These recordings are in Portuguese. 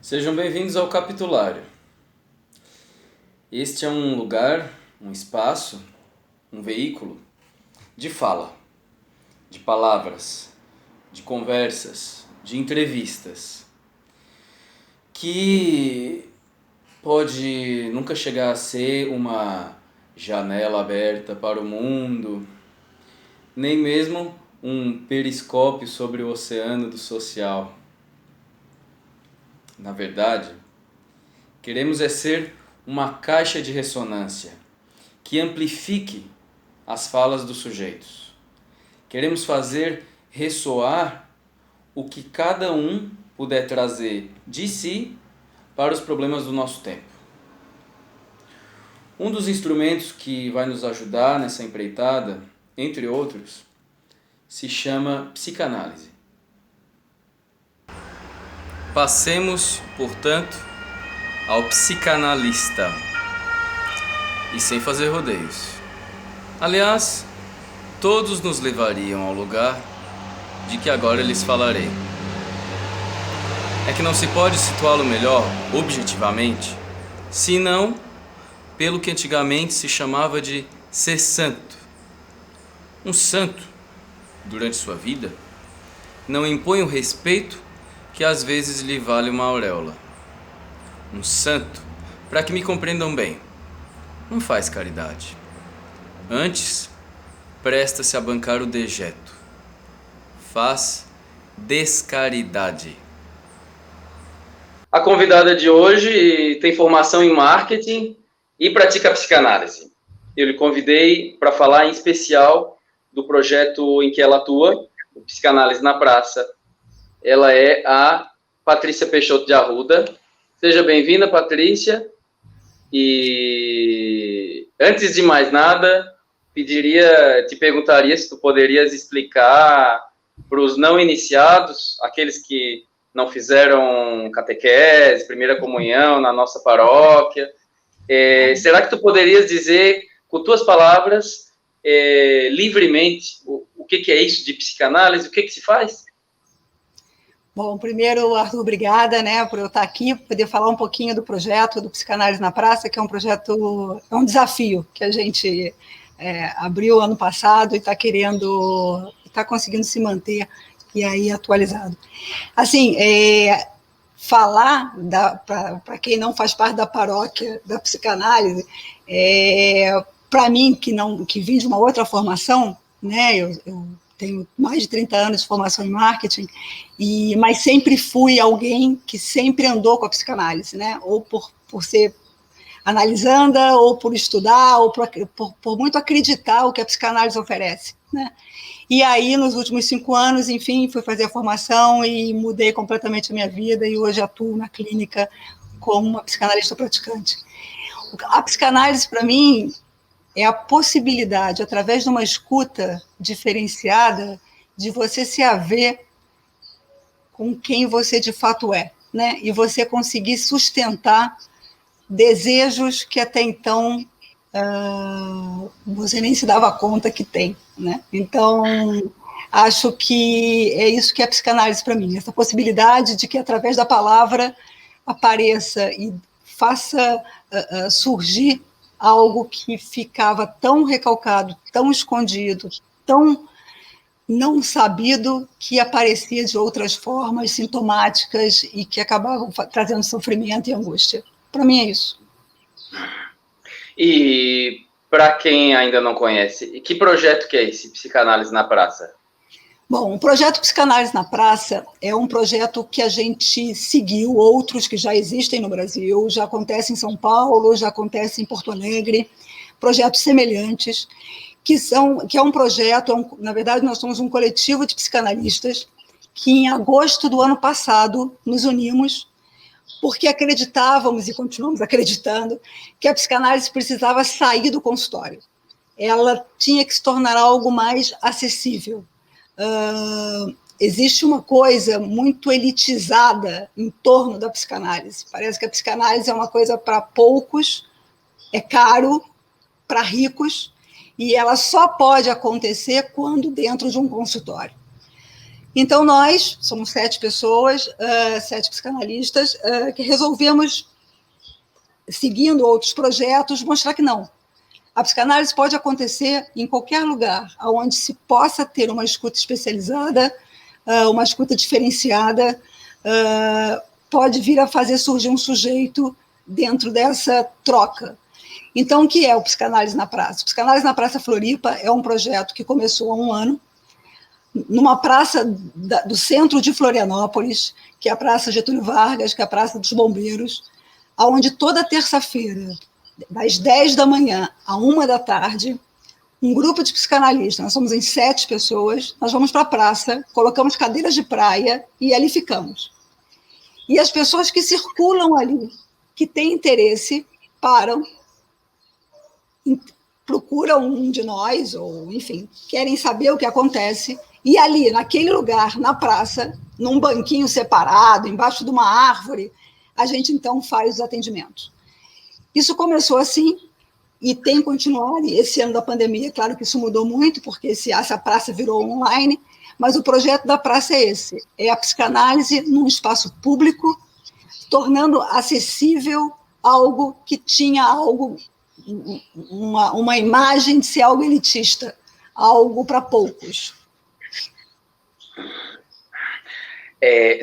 Sejam bem-vindos ao Capitulário. Este é um lugar, um espaço, um veículo de fala, de palavras, de conversas, de entrevistas, que pode nunca chegar a ser uma janela aberta para o mundo, nem mesmo um periscópio sobre o oceano do social. Na verdade, queremos ser uma caixa de ressonância que amplifique as falas dos sujeitos. Queremos fazer ressoar o que cada um puder trazer de si para os problemas do nosso tempo. Um dos instrumentos que vai nos ajudar nessa empreitada, entre outros, se chama psicanálise. Passemos, portanto, ao psicanalista. E sem fazer rodeios. Aliás, todos nos levariam ao lugar de que agora lhes falarei. É que não se pode situá-lo melhor, objetivamente, senão pelo que antigamente se chamava de ser santo. Um santo, durante sua vida, não impõe o respeito que às vezes lhe vale uma auréola. Um santo, para que me compreendam bem, não faz caridade. Antes, presta-se a bancar o dejeto. Faz descaridade. A convidada de hoje tem formação em marketing e pratica psicanálise. Eu lhe convidei para falar em especial do projeto em que ela atua, o Psicanálise na Praça. Ela é a Patrícia Peixoto de Arruda. Seja bem-vinda, Patrícia. E antes de mais nada, te perguntaria se tu poderias explicar para os não iniciados, aqueles que não fizeram catequese, primeira comunhão na nossa paróquia, será que tu poderias dizer, com tuas palavras, livremente, o que é isso de psicanálise, o que se faz? Bom, primeiro, Arthur, obrigada, por eu estar aqui, poder falar um pouquinho do projeto do Psicanálise na Praça, que é um projeto, é um desafio que a gente abriu ano passado e está conseguindo se manter e aí atualizado. Assim, falar, para quem não faz parte da paróquia da psicanálise, para mim, que vim de uma outra formação, eu tenho mais de 30 anos de formação em marketing, mas sempre fui alguém que sempre andou com a psicanálise, ou por ser analisanda, ou por estudar, ou por muito acreditar o que a psicanálise oferece. E aí, nos últimos 5 anos, enfim, fui fazer a formação e mudei completamente a minha vida, e hoje atuo na clínica como uma psicanalista praticante. A psicanálise, para mim, é a possibilidade, através de uma escuta diferenciada, de você se haver com quem você de fato é, e você conseguir sustentar desejos que até então você nem se dava conta que tem. Então, acho que é isso que é a psicanálise para mim, essa possibilidade de que, através da palavra, apareça e faça surgir algo que ficava tão recalcado, tão escondido, tão não sabido, que aparecia de outras formas sintomáticas e que acabavam trazendo sofrimento e angústia. Para mim é isso. E para quem ainda não conhece, que projeto que é esse, Psicanálise na Praça? Bom, o projeto Psicanálise na Praça é um projeto que a gente seguiu, outros que já existem no Brasil, já acontece em São Paulo, já acontece em Porto Alegre, projetos semelhantes, que é um projeto, na verdade, nós somos um coletivo de psicanalistas que, em agosto do ano passado, nos unimos porque acreditávamos, e continuamos acreditando, que a psicanálise precisava sair do consultório. Ela tinha que se tornar algo mais acessível. Existe uma coisa muito elitizada em torno da psicanálise. Parece que a psicanálise é uma coisa para poucos, é caro, para ricos, e ela só pode acontecer quando dentro de um consultório. Então, nós somos 7 pessoas, 7 psicanalistas, que resolvemos, seguindo outros projetos, mostrar que não. A psicanálise pode acontecer em qualquer lugar, onde se possa ter uma escuta especializada, uma escuta diferenciada, pode vir a fazer surgir um sujeito dentro dessa troca. Então, o que é o Psicanálise na Praça? O Psicanálise na Praça Floripa é um projeto que começou há um ano, numa praça do centro de Florianópolis, que é a Praça Getúlio Vargas, que é a Praça dos Bombeiros, onde toda terça-feira, das 10 da manhã à 1 da tarde, um grupo de psicanalistas, nós somos em 7 pessoas, nós vamos para a praça, colocamos cadeiras de praia e ali ficamos. E as pessoas que circulam ali, que têm interesse, param, procuram um de nós, ou, enfim, querem saber o que acontece, e ali, naquele lugar, na praça, num banquinho separado, embaixo de uma árvore, a gente, então, faz os atendimentos. Isso começou assim, e tem continuado, e esse ano da pandemia, claro que isso mudou muito, porque essa praça virou online, mas o projeto da praça é esse, é a psicanálise num espaço público, tornando acessível algo que tinha uma imagem de ser algo elitista, algo para poucos.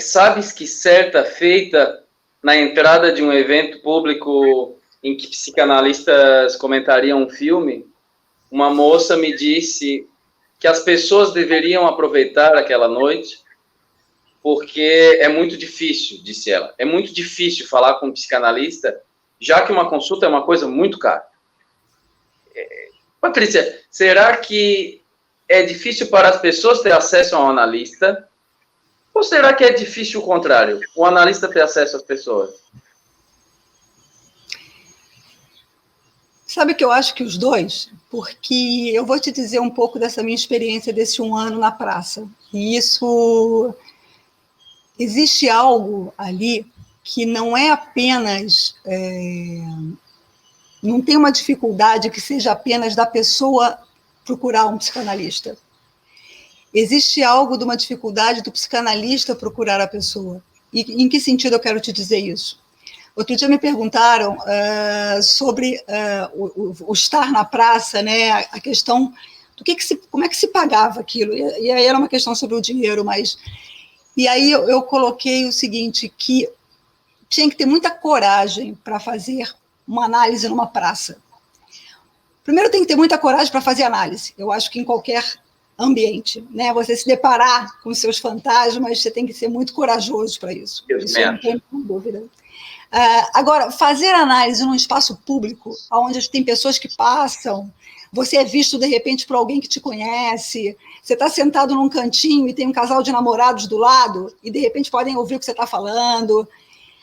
Sabes que certa feita, na entrada de um evento público em que psicanalistas comentariam um filme, uma moça me disse que as pessoas deveriam aproveitar aquela noite, porque é muito difícil, disse ela, é muito difícil falar com um psicanalista, já que uma consulta é uma coisa muito cara. Patrícia, será que é difícil para as pessoas ter acesso a um analista? Ou será que é difícil o contrário, o analista ter acesso às pessoas? Sabe que eu acho que os dois, porque eu vou te dizer um pouco dessa minha experiência desse um ano na praça. E isso, existe algo ali que não é apenas, não tem uma dificuldade que seja apenas da pessoa procurar um psicanalista. Existe algo de uma dificuldade do psicanalista procurar a pessoa. E em que sentido eu quero te dizer isso? Outro dia me perguntaram sobre o estar na praça, né, a questão do como é que se pagava aquilo. E aí era uma questão sobre o dinheiro, mas... E aí eu coloquei o seguinte, que tinha que ter muita coragem para fazer uma análise numa praça. Primeiro tem que ter muita coragem para fazer análise. Eu acho que em qualquer ambiente, né? Você se deparar com seus fantasmas, você tem que ser muito corajoso para isso. Isso eu não tenho dúvida. Agora, fazer análise num espaço público, onde tem pessoas que passam, você é visto, de repente, por alguém que te conhece, você está sentado num cantinho e tem um casal de namorados do lado, e, de repente, podem ouvir o que você está falando,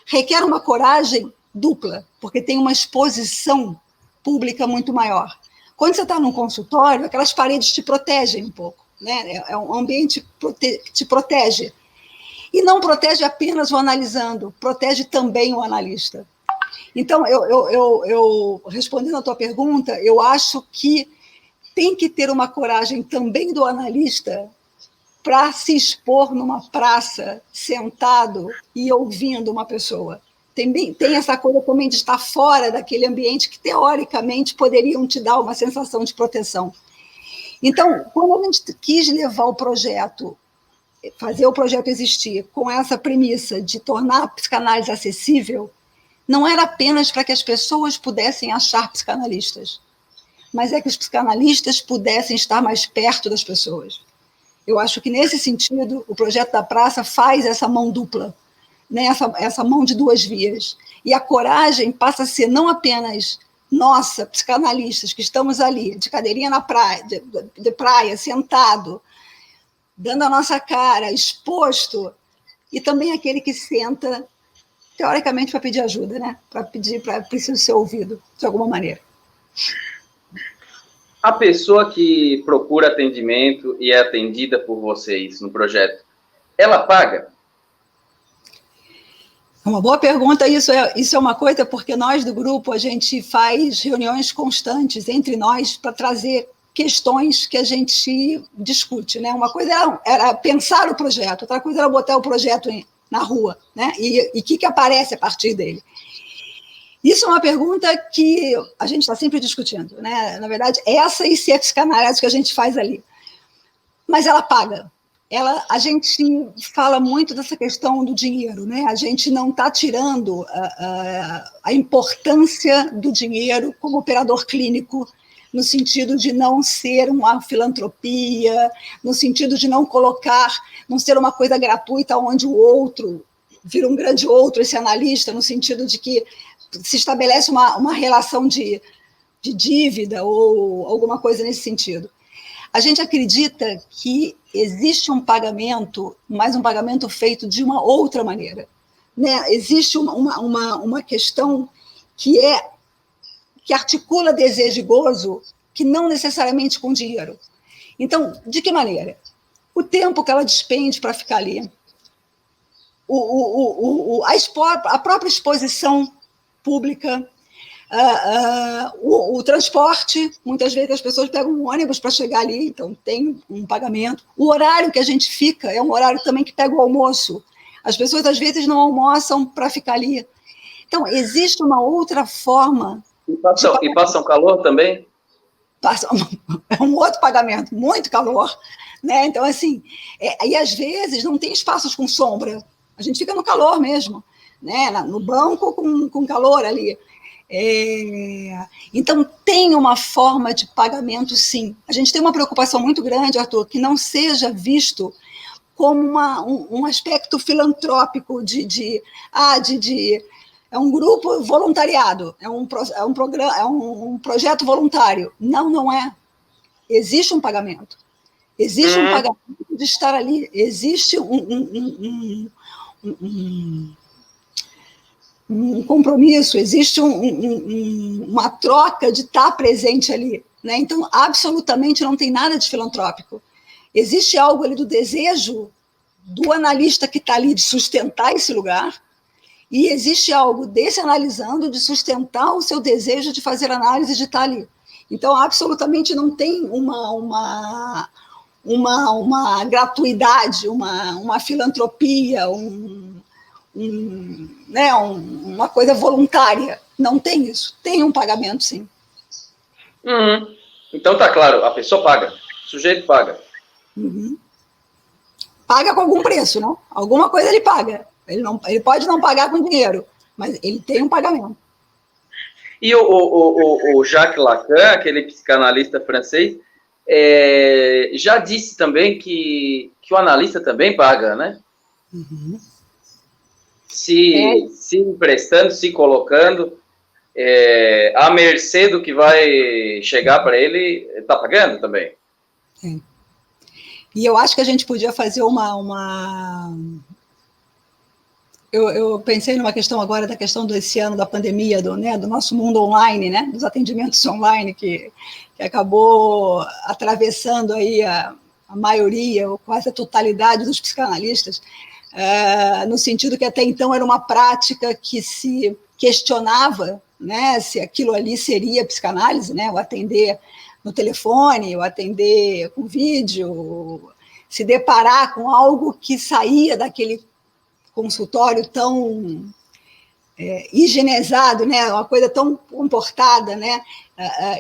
requer uma coragem dupla, porque tem uma exposição pública muito maior. Quando você está num consultório, aquelas paredes te protegem um pouco, né? É um ambiente que te protege. E não protege apenas o analisando, protege também o analista. Então, eu respondendo à tua pergunta, eu acho que tem que ter uma coragem também do analista para se expor numa praça, sentado e ouvindo uma pessoa. Tem essa coisa também de estar fora daquele ambiente que, teoricamente, poderiam te dar uma sensação de proteção. Então, quando a gente quis levar o projeto, fazer o projeto existir com essa premissa de tornar a psicanálise acessível, não era apenas para que as pessoas pudessem achar psicanalistas, mas é que os psicanalistas pudessem estar mais perto das pessoas. Eu acho que, nesse sentido, o projeto da praça faz essa mão dupla, né? essa mão de duas vias. E a coragem passa a ser não apenas nossa, psicanalistas, que estamos ali, de cadeirinha na praia, de praia, sentado, dando a nossa cara, exposto, e também aquele que senta, teoricamente, para pedir ajuda, né? Para precisar ser ouvido, de alguma maneira. A pessoa que procura atendimento e é atendida por vocês no projeto, ela paga? Uma boa pergunta, isso é uma coisa, porque nós do grupo, a gente faz reuniões constantes entre nós para trazer questões que a gente discute, né? Uma coisa era pensar o projeto, outra coisa era botar o projeto na rua, né? E o que aparece a partir dele. Isso é uma pergunta que a gente está sempre discutindo, né? Na verdade, essa e se é psicanálise que a gente faz ali. Mas ela paga. A gente fala muito dessa questão do dinheiro, né? A gente não está tirando a importância do dinheiro como operador clínico, no sentido de não ser uma filantropia, no sentido de não ser uma coisa gratuita onde o outro vira um grande outro, esse analista, no sentido de que se estabelece uma relação de dívida ou alguma coisa nesse sentido. A gente acredita que existe um pagamento, mas um pagamento feito de uma outra maneira, né? Existe uma questão que articula desejo e gozo, que não necessariamente com dinheiro. Então, de que maneira? O tempo que ela despende para ficar ali, a própria exposição pública, o transporte, muitas vezes as pessoas pegam um ônibus para chegar ali, então tem um pagamento. O horário que a gente fica é um horário também que pega o almoço. As pessoas, às vezes, não almoçam para ficar ali. Então, existe uma outra forma... E passam calor também? É um outro pagamento, muito calor, né? Então, assim, e às vezes não tem espaços com sombra. A gente fica no calor mesmo, né? No banco com calor ali. Então, tem uma forma de pagamento, sim. A gente tem uma preocupação muito grande, Arthur, que não seja visto como um aspecto filantrópico é um grupo voluntariado, é um programa, é um projeto voluntário. Não é. Existe um pagamento. Existe um pagamento de estar ali. Existe um compromisso, existe uma troca de estar presente ali, né? Então, absolutamente não tem nada de filantrópico. Existe algo ali do desejo do analista que está ali de sustentar esse lugar, e existe algo desse analisando de sustentar o seu desejo de fazer análise de estar ali. Então, absolutamente não tem uma gratuidade, uma filantropia, uma coisa voluntária. Não tem isso. Tem um pagamento, sim. Então, tá claro, a pessoa paga, o sujeito paga. Paga com algum preço, né? Alguma coisa ele paga. Ele pode não pagar com dinheiro, mas ele tem um pagamento. E o Jacques Lacan, aquele psicanalista francês, já disse também que o analista também paga, né? Se emprestando, se colocando, à mercê do que vai chegar para ele, está pagando também. E eu acho que a gente podia fazer Eu pensei numa questão agora, da questão desse ano da pandemia, do nosso mundo online, né, dos atendimentos online, que acabou atravessando aí a maioria, ou quase a totalidade dos psicanalistas, no sentido que até então era uma prática que se questionava, né, se aquilo ali seria psicanálise, né, o atender no telefone, o atender com vídeo, se deparar com algo que saía daquele consultório tão higienizado, né, uma coisa tão comportada, né,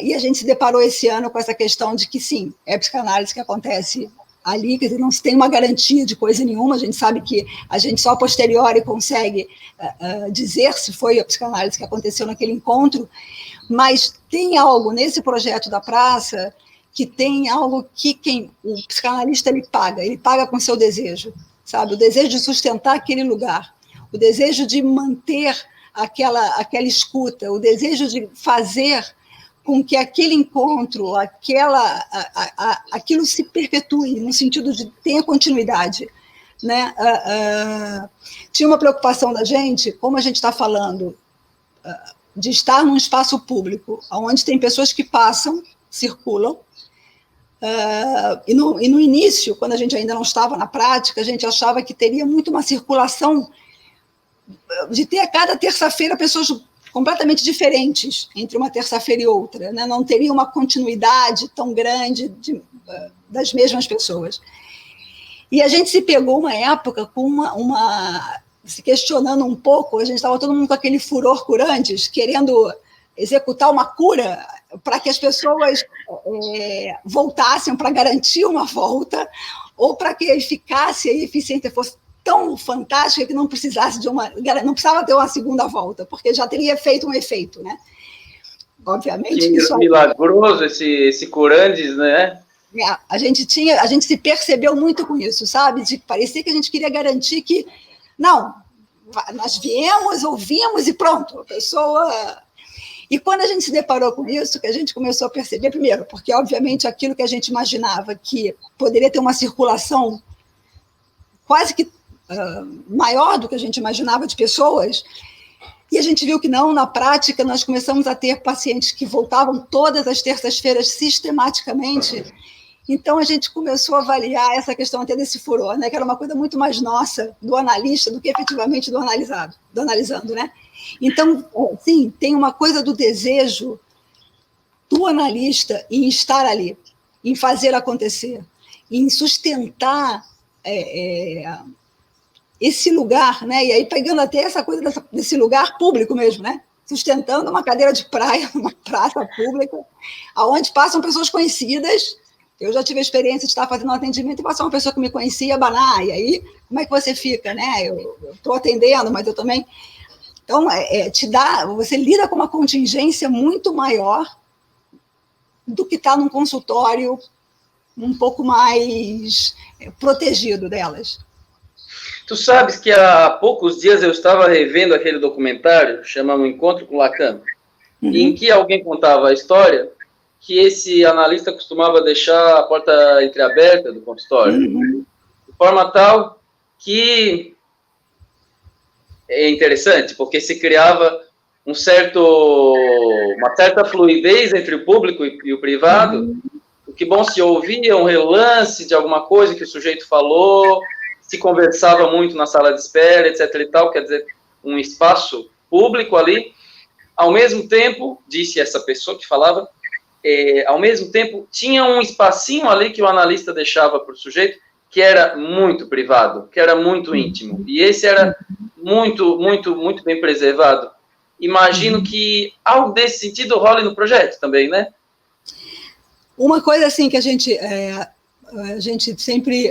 e a gente se deparou esse ano com essa questão de que, sim, é psicanálise que acontece ali, quer dizer, não se tem uma garantia de coisa nenhuma, a gente sabe que a gente só a posteriori consegue dizer se foi a psicanálise que aconteceu naquele encontro, mas tem algo nesse projeto da praça que tem algo que o psicanalista ele paga com seu desejo, sabe? O desejo de sustentar aquele lugar, o desejo de manter aquela escuta, o desejo de fazer com que aquele encontro, aquilo se perpetue, no sentido de ter continuidade, né? Tinha uma preocupação da gente, como a gente está falando, de estar num espaço público, onde tem pessoas que passam, circulam, e no início, quando a gente ainda não estava na prática, a gente achava que teria muito uma circulação de ter a cada terça-feira pessoas completamente diferentes entre uma terça-feira e outra, né? Não teria uma continuidade tão grande das mesmas pessoas. E a gente se pegou uma época com se questionando um pouco, a gente estava todo mundo com aquele furor curantes, querendo executar uma cura para que as pessoas voltassem, para garantir uma volta, ou para que a eficácia e eficiência fosse tão fantástica que não precisava ter uma segunda volta, porque já teria feito um efeito, né? Obviamente. Que isso milagroso esse curandes, né? A gente se percebeu muito com isso, sabe? De parecia que a gente queria garantir que não, nós viemos, ouvimos e pronto, a pessoa. E quando a gente se deparou com isso, que a gente começou a perceber, primeiro, porque obviamente aquilo que a gente imaginava que poderia ter uma circulação quase que maior do que a gente imaginava de pessoas, e a gente viu que não, na prática, nós começamos a ter pacientes que voltavam todas as terças-feiras sistematicamente. Então, a gente começou a avaliar essa questão até desse furor, né, que era uma coisa muito mais nossa, do analista, do que efetivamente do analisando, né? Então, sim, tem uma coisa do desejo do analista em estar ali, em fazer acontecer, em sustentar esse lugar, né? E aí pegando até essa coisa desse lugar público mesmo, né? Sustentando uma cadeira de praia, numa praça pública, onde passam pessoas conhecidas. Eu já tive a experiência de estar fazendo um atendimento e passar uma pessoa que me conhecia abanar, e aí, como é que você fica, né? Eu estou atendendo, mas eu também... Então, você lida com uma contingência muito maior do que está num consultório um pouco mais protegido delas. Tu sabes que há poucos dias eu estava revendo aquele documentário chamado Encontro com Lacan, em que alguém contava a história que esse analista costumava deixar a porta entreaberta do consultório, de forma tal que é interessante, porque se criava uma certa fluidez entre o público e o privado, o que bom se ouvia um relance de alguma coisa que o sujeito falou, se conversava muito na sala de espera, etc. e tal, quer dizer, um espaço público ali. Ao mesmo tempo, disse essa pessoa que falava, ao mesmo tempo, tinha um espacinho ali que o analista deixava para o sujeito, que era muito privado, que era muito íntimo. E esse era muito, muito, muito bem preservado. Imagino que algo desse sentido role no projeto também, né? Uma coisa assim que a gente sempre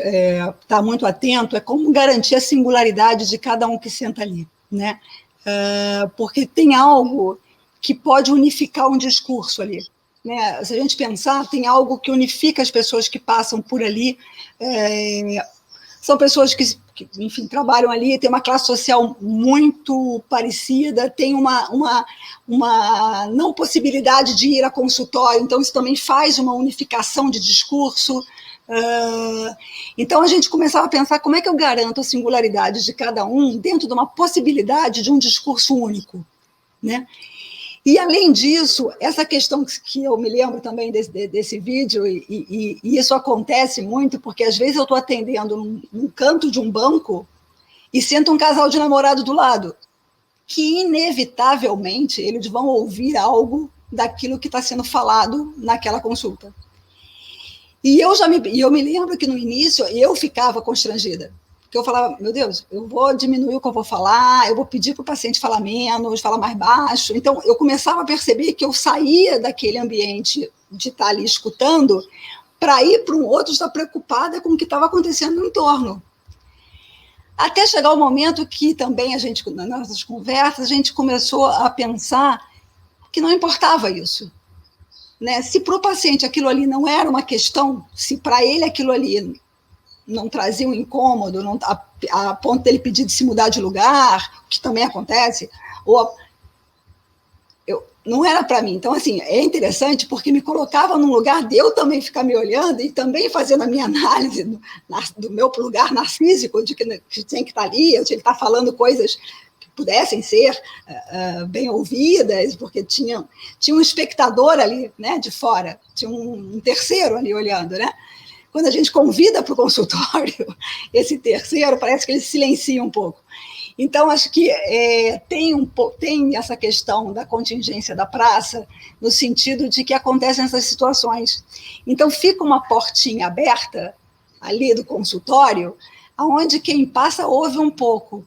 está muito atento é como garantir a singularidade de cada um que senta ali, né? Porque tem algo que pode unificar um discurso ali, né? Se a gente pensar, tem algo que unifica as pessoas que passam por ali, são pessoas que, enfim, trabalham ali, tem uma classe social muito parecida, tem uma não possibilidade de ir a consultório, então isso também faz uma unificação de discurso. Então a gente começava a pensar como é que eu garanto a singularidade de cada um dentro de uma possibilidade de um discurso único, né? E, além disso, essa questão que eu me lembro também desse vídeo, e isso acontece muito, porque às vezes eu estou atendendo num canto de um banco e senta um casal de namorado do lado, que inevitavelmente eles vão ouvir algo daquilo que está sendo falado naquela consulta. E eu me lembro que no início eu ficava constrangida, porque eu falava, meu Deus, eu vou diminuir o que eu vou falar, eu vou pedir para o paciente falar menos, falar mais baixo. Então, eu começava a perceber que eu saía daquele ambiente de estar ali escutando para ir para um outro, estar preocupada com o que estava acontecendo no entorno. Até chegar o momento que também nas nossas conversas, a gente começou a pensar que não importava isso, né? Se para o paciente aquilo ali não era uma questão, se para ele aquilo ali não trazia um incômodo, a ponto dele pedir de se mudar de lugar, que também acontece, não era para mim. Então, assim, é interessante porque me colocava num lugar de eu também ficar me olhando e também fazendo a minha análise do meu lugar narcísico, de que tinha que estar ali, eu tinha que estar falando coisas que pudessem ser bem ouvidas, porque tinha um espectador ali, né, de fora, tinha um terceiro ali olhando, né? Quando a gente convida para o consultório esse terceiro, parece que ele se silencia um pouco. Então, acho que tem essa questão da contingência da praça, no sentido de que acontecem essas situações. Então, fica uma portinha aberta ali do consultório, onde quem passa ouve um pouco.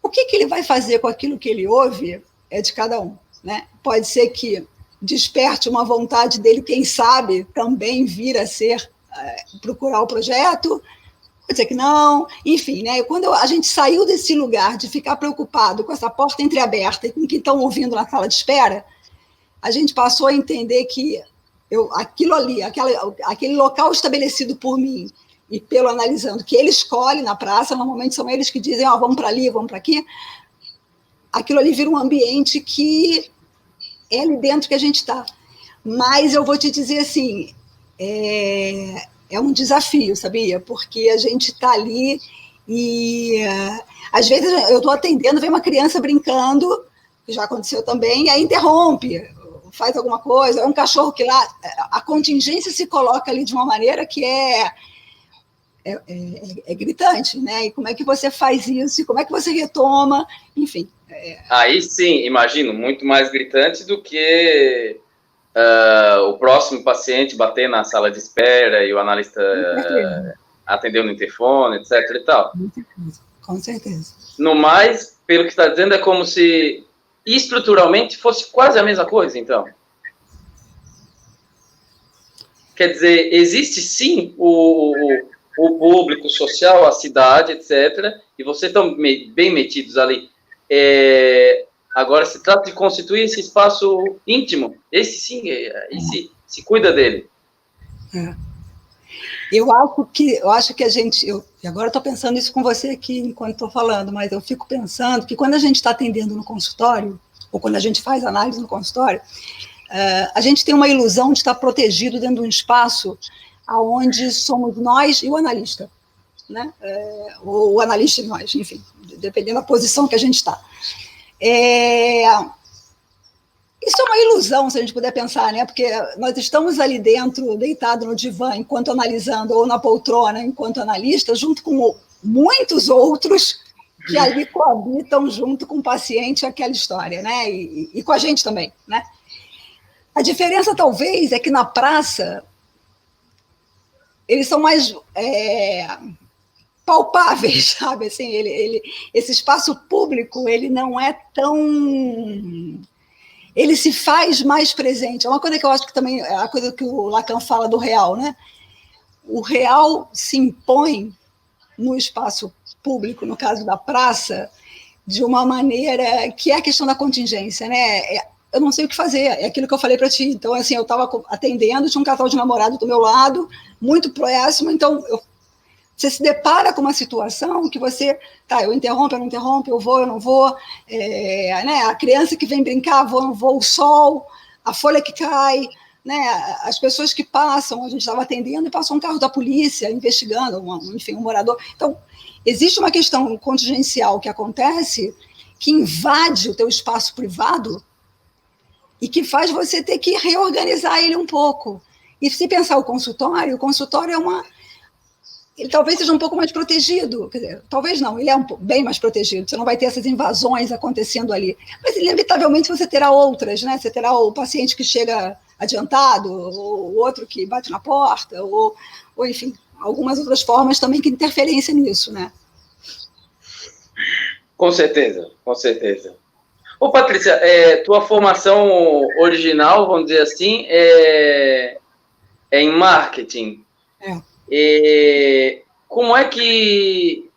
O que ele vai fazer com aquilo que ele ouve é de cada um, né? Pode ser que desperte uma vontade dele, quem sabe, também vir a ser, procurar o projeto, pode ser que não, enfim, né? Quando a gente saiu desse lugar de ficar preocupado com essa porta entreaberta e com o que estão ouvindo na sala de espera, a gente passou a entender que aquilo ali, aquele local estabelecido por mim e pelo analisando, que ele escolhe na praça, normalmente são eles que dizem, vamos para ali, vamos para aqui, aquilo ali vira um ambiente que é ali dentro que a gente está. Mas eu vou te dizer assim, é um desafio, sabia? Porque a gente está ali e, às vezes, eu estou atendendo, vem uma criança brincando, que já aconteceu também, e aí interrompe, faz alguma coisa, é um cachorro que lá... A contingência se coloca ali de uma maneira que é gritante, né? E como é que você faz isso? E como é que você retoma? Enfim. Aí sim, imagino, muito mais gritante do que o próximo paciente bater na sala de espera e o analista atender no interfone, etc. e tal. Com certeza. No mais, pelo que está dizendo, é como se estruturalmente fosse quase a mesma coisa, então. Quer dizer, existe sim o público social, a cidade, etc., e vocês estão bem metidos ali. Agora se trata de constituir esse espaço íntimo. Esse sim, se cuida dele. Eu acho que a gente... agora estou pensando isso com você aqui enquanto estou falando, mas eu fico pensando que quando a gente está atendendo no consultório, ou quando a gente faz análise no consultório, a gente tem uma ilusão de estar protegido dentro de um espaço onde somos nós e o analista, né? Ou o analista e nós, enfim, dependendo da posição que a gente está. Isso é uma ilusão, se a gente puder pensar, né? Porque nós estamos ali dentro, deitado no divã, enquanto analisando, ou na poltrona, enquanto analista, junto com muitos outros que ali coabitam junto com o paciente aquela história, né? E com a gente também, né? A diferença, talvez, é que na praça eles são mais palpáveis, sabe? Assim, esse espaço público, ele não é tão... Ele se faz mais presente. É uma coisa que eu acho que também é a coisa que o Lacan fala do real, né? O real se impõe no espaço público, no caso da praça, de uma maneira que é a questão da contingência, né? Eu não sei o que fazer, é aquilo que eu falei para ti. Então, assim, eu estava atendendo, tinha um casal de namorado do meu lado, muito próximo, então você se depara com uma situação que você, eu interrompo, eu não interrompo, eu vou, eu não vou, né? A criança que vem brincar, vou, não vou, o sol, a folha que cai, né? As pessoas que passam, a gente estava atendendo e passou um carro da polícia investigando, enfim, um morador. Então, existe uma questão contingencial que acontece que invade o teu espaço privado e que faz você ter que reorganizar ele um pouco. E se pensar o consultório ele talvez seja um pouco mais protegido, quer dizer, talvez não, ele é bem mais protegido, você não vai ter essas invasões acontecendo ali, mas inevitavelmente você terá outras, né? Você terá o paciente que chega adiantado, ou o outro que bate na porta, ou enfim, algumas outras formas também que interferência nisso, né? Com certeza, com certeza. Ô, Patrícia, tua formação original, vamos dizer assim, é em marketing. Como é que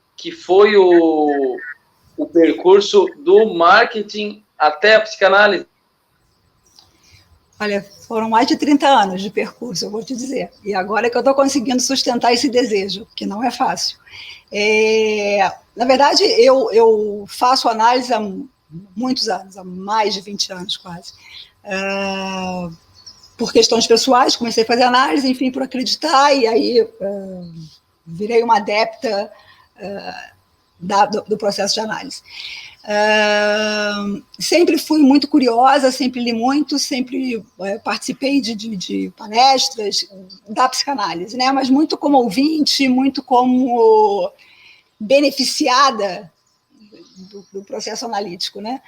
foi o percurso do marketing até a psicanálise? Olha, foram mais de 30 anos de percurso, eu vou te dizer. E agora é que eu estou conseguindo sustentar esse desejo, que não é fácil. Na verdade, eu faço análise há muitos anos, há mais de 20 anos quase. Por questões pessoais, comecei a fazer análise, enfim, por acreditar, e aí virei uma adepta do processo de análise. Sempre fui muito curiosa, sempre li muito, sempre participei de palestras da psicanálise, né? Mas muito como ouvinte, muito como beneficiada, do processo analítico, né?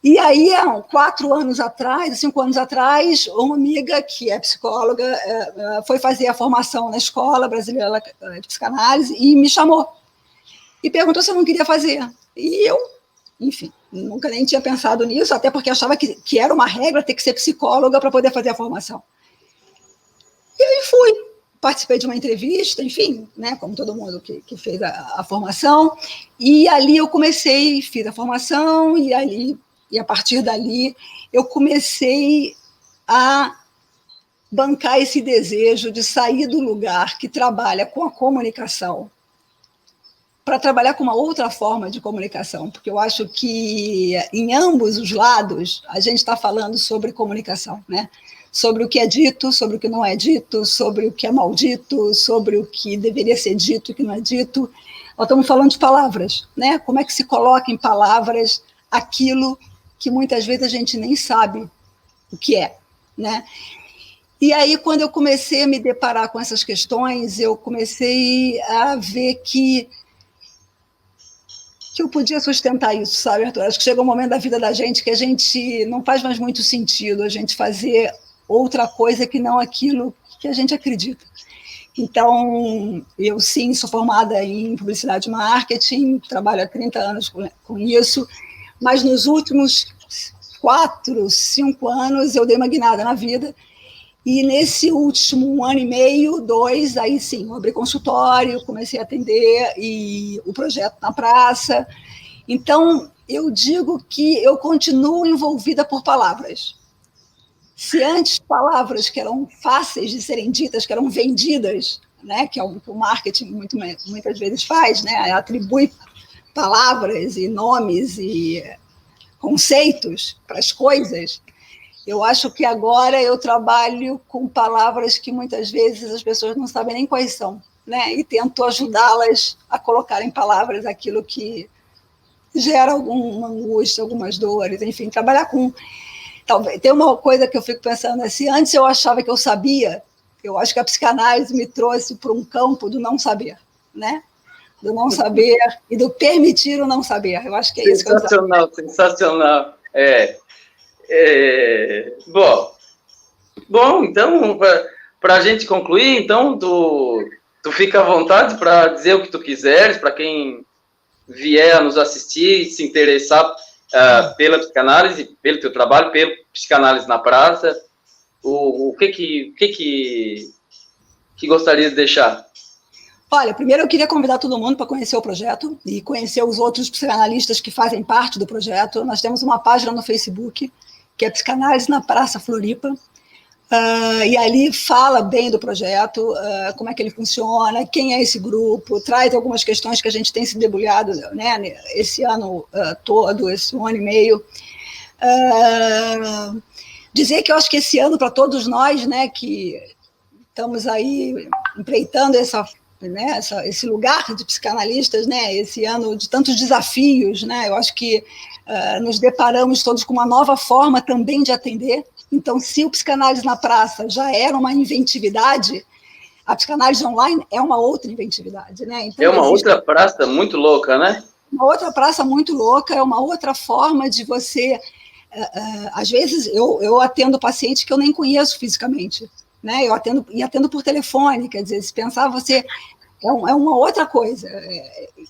E aí, há 4 anos atrás, 5 anos atrás, uma amiga que é psicóloga foi fazer a formação na Escola Brasileira de Psicanálise e me chamou. E perguntou se eu não queria fazer. E eu, enfim, nunca nem tinha pensado nisso, até porque achava que era uma regra ter que ser psicóloga para poder fazer a formação. E aí fui. Participei de uma entrevista, enfim, né, como todo mundo que fez a formação. E ali eu comecei, fiz a formação, e a partir dali eu comecei a bancar esse desejo de sair do lugar que trabalha com a comunicação para trabalhar com uma outra forma de comunicação, porque eu acho que em ambos os lados a gente está falando sobre comunicação, né? Sobre o que é dito, sobre o que não é dito, sobre o que é maldito, sobre o que deveria ser dito e que não é dito. Nós estamos falando de palavras, né? Como é que se coloca em palavras aquilo que muitas vezes a gente nem sabe o que é, né? E aí, quando eu comecei a me deparar com essas questões, eu comecei a ver que eu podia sustentar isso, sabe, Arthur? Acho que chega um momento da vida da gente que a gente não faz mais muito sentido a gente fazer outra coisa que não aquilo que a gente acredita. Então, eu sim sou formada em publicidade e marketing, trabalho há 30 anos com isso, mas nos últimos 4, 5 anos eu dei uma guinada na vida. E nesse último 1 ano e meio, 2, aí sim, eu abri consultório, comecei a atender, e o projeto na praça. Então, eu digo que eu continuo envolvida por palavras. Se antes palavras que eram fáceis de serem ditas, que eram vendidas, né, que é o que o marketing muitas vezes faz, né, atribui palavras e nomes e conceitos para as coisas, eu acho que agora eu trabalho com palavras que muitas vezes as pessoas não sabem nem quais são, né? E tento ajudá-las a colocar em palavras aquilo que gera alguma angústia, algumas dores, enfim, trabalhar com... Talvez, tem uma coisa que eu fico pensando assim, antes eu achava que eu sabia, eu acho que a psicanálise me trouxe para um campo do não saber, né? Do não saber e do permitir o não saber. Eu acho que é isso que eu... Sensacional, sensacional. Bom, então, para a gente concluir, então, tu fica à vontade para dizer o que tu quiseres, para quem vier a nos assistir e se interessar pela psicanálise, pelo teu trabalho, pelo Psicanálise na Praça, o que gostaria de deixar? Olha, primeiro eu queria convidar todo mundo para conhecer o projeto e conhecer os outros psicanalistas que fazem parte do projeto. Nós temos uma página no Facebook, que é Psicanálise na Praça Floripa, e ali fala bem do projeto, como é que ele funciona, quem é esse grupo, traz algumas questões que a gente tem se debulhado, né, esse ano todo, esse 1 ano e meio. Dizer que eu acho que esse ano, para todos nós, né, que estamos aí empreitando esse lugar de psicanalistas, né, esse ano de tantos desafios, né, eu acho que nos deparamos todos com uma nova forma também de atender. Então, se o Psicanálise na Praça já era uma inventividade, a psicanálise online é uma outra inventividade, né? Então, é uma outra praça muito louca, né? Uma outra praça muito louca, é uma outra forma de você... às vezes, eu atendo paciente que eu nem conheço fisicamente, né? Eu atendo por telefone, quer dizer, se pensar, você... É uma outra coisa,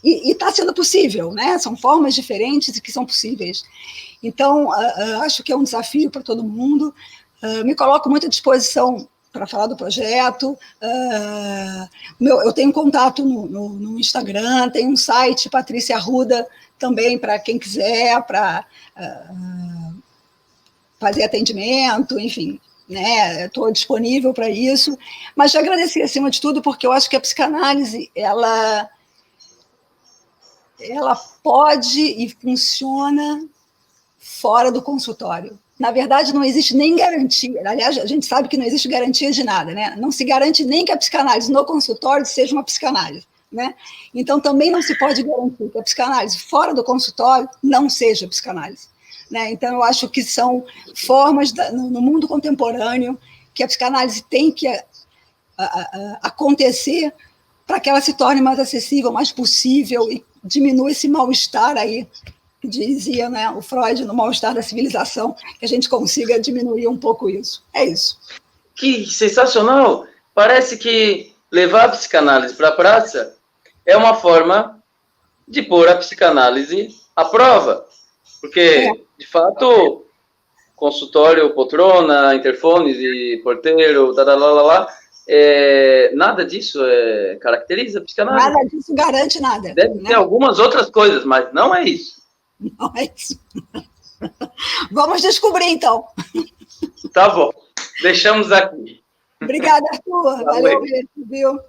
e está sendo possível, né? São formas diferentes que são possíveis. Então, acho que é um desafio para todo mundo. Me coloco muito à disposição para falar do projeto. Eu tenho contato no Instagram, tem um site, Patrícia Arruda, também para quem quiser, para fazer atendimento, enfim. Estou disponível para isso, mas te agradecer acima de tudo, porque eu acho que a psicanálise ela pode e funciona fora do consultório. Na verdade, não existe nem garantia. Aliás, a gente sabe que não existe garantia de nada, né? Não se garante nem que a psicanálise no consultório seja uma psicanálise, né? Então, também não se pode garantir que a psicanálise fora do consultório não seja psicanálise. Né? Então, eu acho que são formas no mundo contemporâneo que a psicanálise tem que acontecer para que ela se torne mais acessível, mais possível diminua esse mal-estar aí, que dizia, né, o Freud, no mal-estar da civilização, que a gente consiga diminuir um pouco isso. É isso. Que sensacional! Parece que levar a psicanálise para a praça é uma forma de pôr a psicanálise à prova. Porque, de fato, consultório, poltrona, interfones e porteiro, nada disso caracteriza a psicanálise. Nada disso garante nada. Deve ter algumas outras coisas, mas não é isso. Não é isso. Vamos descobrir, então. Tá bom. Deixamos aqui. Obrigada, Arthur. Valeu, viu?